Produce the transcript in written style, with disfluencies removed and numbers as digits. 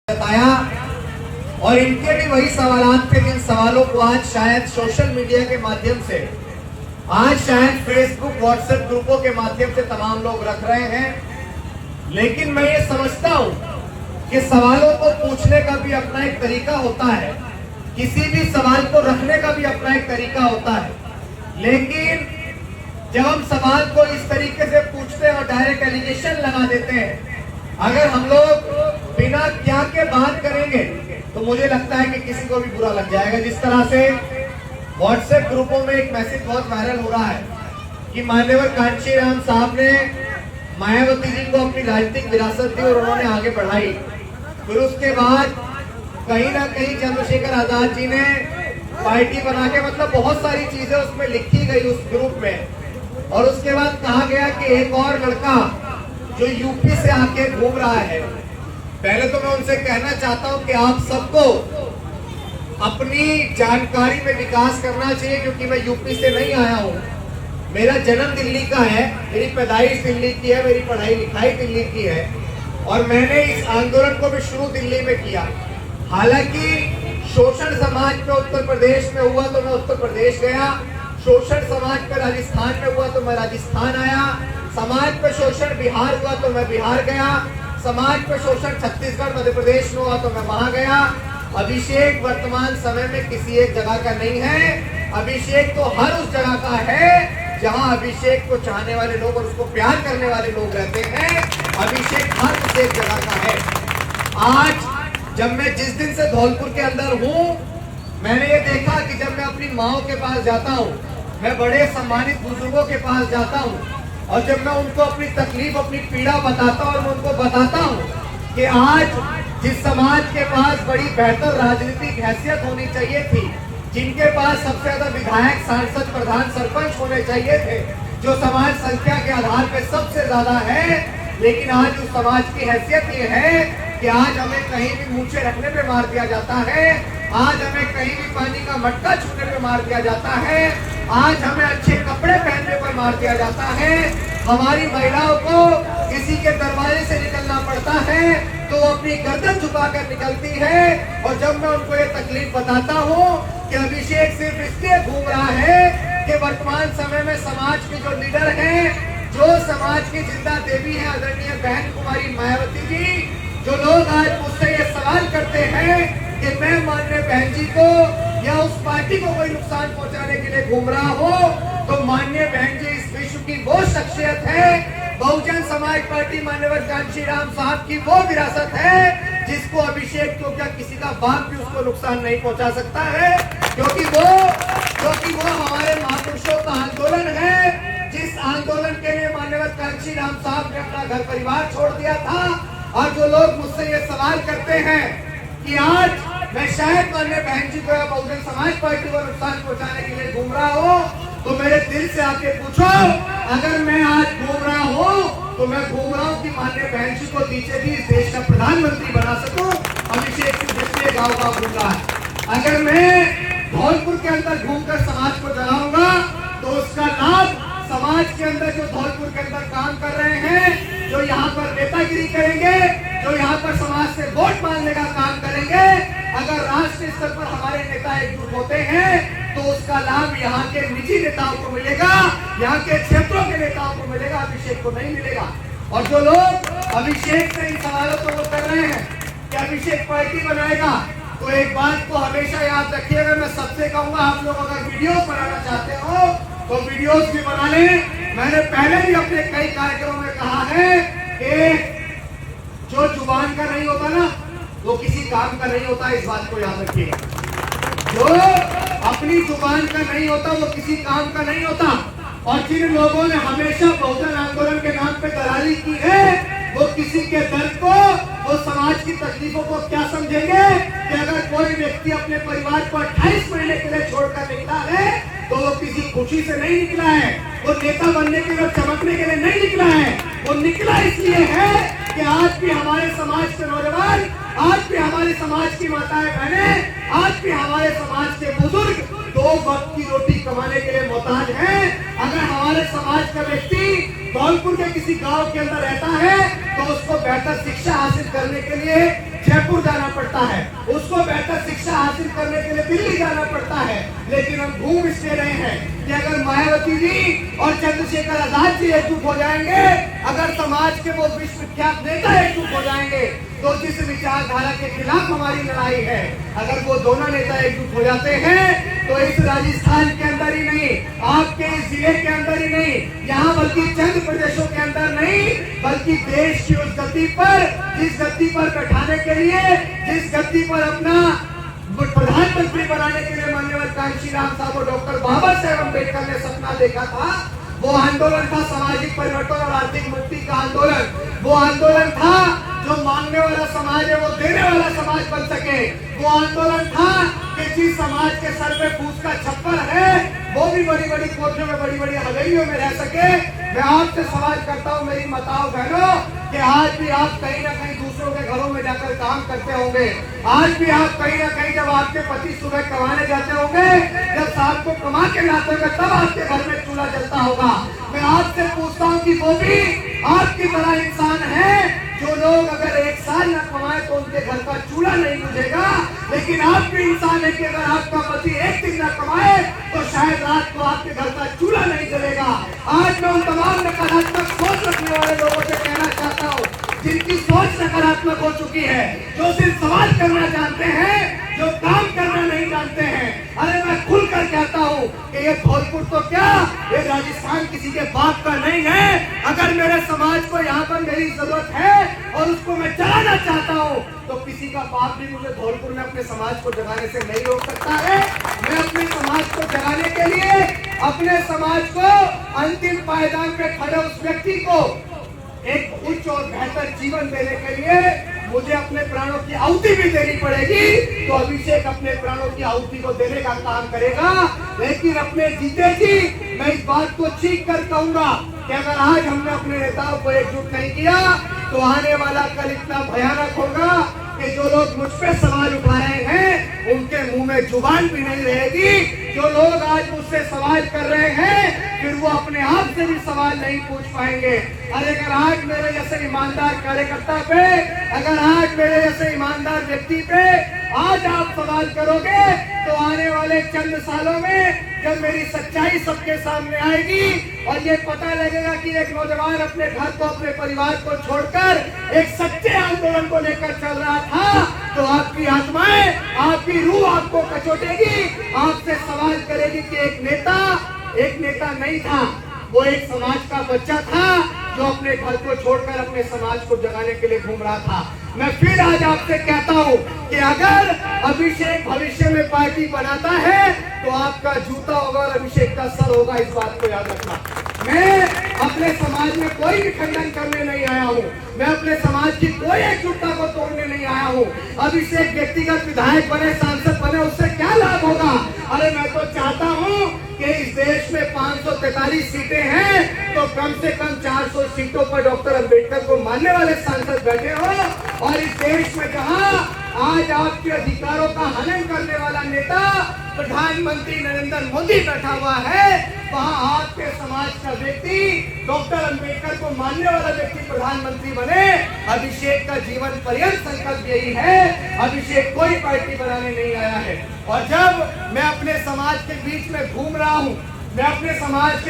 बताया और इनके भी वही सवाल थे जिन सवालों को आज शायद सोशल मीडिया के माध्यम से, आज शायद फेसबुक व्हाट्सएप ग्रुपों के माध्यम से तमाम लोग रख रहे हैं। लेकिन मैं ये समझता हूं कि सवालों को पूछने का भी अपना एक तरीका होता है, किसी भी सवाल को रखने का भी अपना एक तरीका होता है। लेकिन जब हम सवाल को इस तरीके से पूछते हैं और डायरेक्ट एलिगेशन लगा देते हैं, अगर हम लोग बिना क्या के बात करेंगे तो मुझे लगता है कि किसी को भी बुरा लग जाएगा। जिस तरह से व्हाट्सएप ग्रुपों में एक मैसेज बहुत वायरल हो रहा है कि मान्यवर कांशीराम साहब ने मायावती जी को अपनी राजनीतिक विरासत दी और उन्होंने आगे बढ़ाई। फिर उसके बाद कहीं ना कहीं चंद्रशेखर आजाद जी ने पार्टी बना के, मतलब बहुत सारी चीजें उसमें लिखी गई उस ग्रुप में। और उसके बाद कहा गया कि एक और लड़का जो यूपी से आके घूम रहा है। पहले तो मैं उनसे कहना चाहता हूं कि आप सबको अपनी जानकारी में विकास करना चाहिए, क्योंकि मैं यूपी से नहीं आया हूं। मेरा जन्म दिल्ली का है, मेरी पैदाइश दिल्ली की है, मेरी पढ़ाई लिखाई दिल्ली की है और मैंने इस आंदोलन को भी शुरू दिल्ली में किया। हालांकि शोषण समाज पे उत्तर प्रदेश में हुआ तो मैं उत्तर प्रदेश गया, शोषण समाज पे राजस्थान में हुआ तो मैं राजस्थान आया, समाज पे शोषण बिहार हुआ तो मैं बिहार गया, समाज पे शोषण छत्तीसगढ़ मध्य प्रदेश में हुआ तो मैं वहां गया। अभिषेक वर्तमान समय में किसी एक जगह का नहीं है, अभिषेक तो हर उस जगह का है जहां अभिषेक को चाहने वाले लोग और उसको प्यार करने वाले लोग रहते हैं। अभिषेक हर उस एक जगह का है। आज जब मैं जिस दिन से धौलपुर के अंदर हूँ, मैंने ये देखा कि जब मैं अपनी माओ के पास जाता हूँ, मैं बड़े सम्मानित बुजुर्गों के पास जाता हूँ और जब मैं उनको अपनी तकलीफ, अपनी पीड़ा बताता हूँ और मैं उनको बताता हूँ कि आज जिस समाज के पास बड़ी बेहतर राजनीतिक हैसियत होनी चाहिए थी, जिनके पास सबसे ज्यादा विधायक, सांसद, प्रधान, सरपंच होने चाहिए थे, जो समाज संख्या के आधार पे सबसे ज्यादा है, लेकिन आज उस समाज की हैसियत ये है कि आज हमें कहीं भी मूछे रखने पे मार दिया जाता है, आज हमें कहीं भी पानी का मटका छूने पे मार दिया जाता है, आज हमें अच्छे कपड़े पहनने पर मार दिया जाता है, हमारी महिलाओं को किसी के दरवाजे से निकलना पड़ता है तो वो अपनी गर्दन झुकाकर निकलती है। और जब मैं उनको ये तकलीफ बताता हूँ कि अभिषेक सिर्फ इसलिए घूम रहा है कि वर्तमान समय में समाज के जो लीडर हैं, जो समाज की जिंदा देवी है आदरणीय बहन कुमारी मायावती जी, जो लोग आज मुझसे ये सवाल करते हैं कि मैं माननीय बहन जी को या उस पार्टी को कोई नुकसान पहुंचाने के लिए घूम रहा हो, तो माननीय बहन जी इस विश्व की वो शख्सियत है, बहुजन समाज पार्टी मान्यवर कांशीराम साहब की वो विरासत है जिसको अभिषेक को क्या किसी का बाप भी उसको नुकसान नहीं पहुंचा सकता है, क्योंकि वो हमारे महापुरुषों का आंदोलन है, जिस आंदोलन के लिए मान्यवर कांशीराम साहब ने अपना घर परिवार छोड़ दिया था। और जो लोग मुझसे ये सवाल करते हैं कि आज मैं शायद माननीय बहन जी को या बहुजन समाज पार्टी को नुकसान पहुंचाने के लिए घूम रहा हूँ, तो मेरे दिल से आके पूछो, अगर मैं आज घूम रहा हूँ तो मैं घूम रहा हूँ कि माननीय बहन जी को पीछे भी इस देश का प्रधानमंत्री बना सकूं। अभिषेक सिंह इसलिए गाँव गाँव घूम रहा है। अगर मैं धौलपुर के अंदर घूमकर समाज को जगाऊंगा तो उसका लाभ समाज के अंदर जो धौलपुर के अंदर काम कर रहे हैं, जो यहाँ पर नेतागिरी करेंगे, जो यहाँ पर समाज से वोट मांगने का काम करेंगे, अगर राष्ट्रीय स्तर पर हमारे नेता एकजुट होते हैं तो उसका लाभ यहाँ के निजी नेताओं को मिलेगा, यहाँ के क्षेत्रों के नेताओं को मिलेगा, अभिषेक को नहीं मिलेगा। और जो लोग अभिषेक से इन सवालों को वो कर रहे हैं कि अभिषेक पार्टी बनाएगा, तो एक बात को हमेशा याद रखिएगा, मैं सबसे कहूंगा, आप लोग अगर वीडियो बनाना चाहते हो तो वीडियोस भी बना लें। मैंने पहले भी अपने कई कार्यक्रमों में कहा है कि जो जुबान का नहीं होता ना, वो किसी काम का नहीं होता, इस बात को याद रखिएगा। जो अपनी जुबान का नहीं होता वो किसी काम का नहीं होता। और जिन लोगों ने हमेशा बहुजन आंदोलन के नाम पे दलाली की है, वो किसी के दर्द को, वो समाज की तकलीफों को क्या समझेंगे कि अगर कोई व्यक्ति अपने परिवार को 28 महीने के लिए छोड़कर निकला है तो वो किसी खुशी से नहीं निकला है, वो नेता बनने के लिए, चमकने के लिए नहीं निकला है, वो निकला इसलिए है कि आज भी हमारे समाज के नौजवान, आज भी हमारे समाज की माताएं बहनें, आज भी हमारे समाज के बुजुर्ग 2 वक्त की रोटी कमाने के लिए मोहताज हैं। अगर हमारे समाज का व्यक्ति धौलपुर के किसी गांव के अंदर रहता है तो उसको बेहतर शिक्षा हासिल करने के लिए जयपुर जाना पड़ता है, उसको बेहतर शिक्षा हासिल करने के लिए दिल्ली जाना पड़ता है। लेकिन हम घूम इसलिए रहे हैं कि अगर मायावती जी और चंद्रशेखर आजाद जी एकजुट हो जाएंगे, अगर समाज के वो विश्वविख्यात नेता एकजुट हो जाएंगे, तो जिस विचारधारा के खिलाफ हमारी लड़ाई है, अगर वो दोनों नेता एकजुट हो जाते हैं, तो इस राजस्थान के अंदर ही नहीं, आपके इस जिले के अंदर ही नहीं, यहाँ बल्कि चंद प्रदेशों के अंदर नहीं, बल्कि देश की उस गति पर, जिस गति पर बैठाने के लिए, जिस गति पर अपना प्रधानमंत्री बनाने के लिए माननीय कांशी राम साहब और डॉक्टर बाबा साहेब अम्बेडकर ने सपना देखा था, वो आंदोलन था सामाजिक परिवर्तन और आर्थिक मुक्ति का आंदोलन। वो आंदोलन था जो मांगने वाला समाज है वो देने वाला समाज बन सके। वो आंदोलन था कि जिस समाज के सर पे फूस का छप्पर है वो भी बड़ी बड़ी कोठियों में, बड़ी बड़ी हवेलियों में रह सके। मैं आपसे सवाल करता हूँ मेरी माताओं बहनों, कि आज भी आप कहीं ना कहीं दूसरों के घरों में जाकर काम करते होंगे। आज भी आप कहीं ना कहीं जब आपके पति सुबह कमाने जाते होंगे, जब शाम को कमा के लाते होंगे, तब आपके घर में चूल्हा जलता होगा। मैं आपसे पूछता हूँ कि वो भी आपकी तरह इंसान है, जो लोग अगर एक साल न कमाए तो उनके घर का चूल्हा नहीं बुझेगा, लेकिन आप भी इंसान है कि अगर आपका पति एक दिन न कमाए तो शायद रात को आपके घर का चूल्हा नहीं जलेगा। आज मैं उन तमाम नकारात्मक सोच रखने वाले लोगों से कहना चाहता हूँ, जिनकी सोच नकारात्मक हो चुकी है, जो सिर्फ सवाल करना जानते हैं, जो काम करना नहीं जानते हैं। अरे मैं खुलकर कहता हूँ कि ये धौलपुर तो क्या, ये राजस्थान किसी के बाप का नहीं है। अगर मेरे समाज को यहाँ पर मेरी जरूरत है और उसको मैं चलाना चाहता हूँ, तो किसी का बाप भी मुझे धौलपुर में अपने समाज को जगाने से नहीं रोक सकता है। मैं अपने समाज को जगाने के लिए, अपने समाज को अंतिम पायदान पे खड़े उस व्यक्ति को एक उच्च और बेहतर जीवन देने के लिए मुझे अपने प्राणों की आहुति भी देनी पड़ेगी। तो अभिषेक अपने प्राणों की आहुति को देने का काम करेगा, लेकिन अपने जीते जी मैं इस बात को चीख कर कहूंगा कि अगर आज हमने अपने नेताओं को एकजुट नहीं किया, तो आने वाला कल इतना भयानक होगा कि जो लोग मुझ पे सवाल उठा रहे हैं उनके मुंह में जुबान भी नहीं रहेगी। जो लोग आज मुझसे सवाल कर रहे हैं, फिर वो अपने आप से भी सवाल नहीं पूछ पाएंगे। अरे अगर आज मेरे जैसे ईमानदार कार्यकर्ता पे, अगर आज मेरे जैसे ईमानदार व्यक्ति पे आज आप सवाल करोगे, तो आने वाले चंद सालों में जब मेरी सच्चाई सबके सामने आएगी और ये पता लगेगा कि एक नौजवान अपने घर को, अपने परिवार को छोड़कर एक सच्चे आंदोलन को लेकर चल रहा था, तो आपकी आत्माएं, आपकी रूह आपको कचोटेगी, आपसे सवाल करेगी कि एक नेता नहीं था, वो एक समाज का बच्चा था जो अपने घर को छोड़कर अपने समाज को जगाने के लिए घूम रहा था। मैं फिर आज आपसे कहता हूँ कि अगर अभिषेक भविष्य में पार्टी बनाता है तो आपका जूता होगा और अभिषेक का सर होगा, इस बात को याद रखना। मैं अपने समाज में कोई भी खंडन करने नहीं आया हूँ, मैं अपने समाज की कोई एकजुटता को तोड़ने नहीं आया हूँ। अभिषेक व्यक्तिगत विधायक बने, सांसद बने, उससे क्या लाभ होगा? अरे मैं तो चाहता हूँ कि इस देश में 543 सीटें हैं, तो कम से कम 400 सीटों पर डॉक्टर अम्बेडकर को मानने वाले सांसद बैठे हो, और इस देश में जहाँ आज आपके अधिकारों का हनन करने वाला नेता प्रधानमंत्री नरेंद्र मोदी बैठा हुआ है, वहाँ आपके समाज का व्यक्ति डॉक्टर अम्बेडकर को मानने वाला व्यक्ति प्रधानमंत्री बने। अभिषेक का जीवन पर्यंत संकल्प यही है, अभिषेक कोई पार्टी बनाने नहीं आया है। और जब मैं अपने समाज के बीच में घूम रहा हूँ, मैं अपने समाज के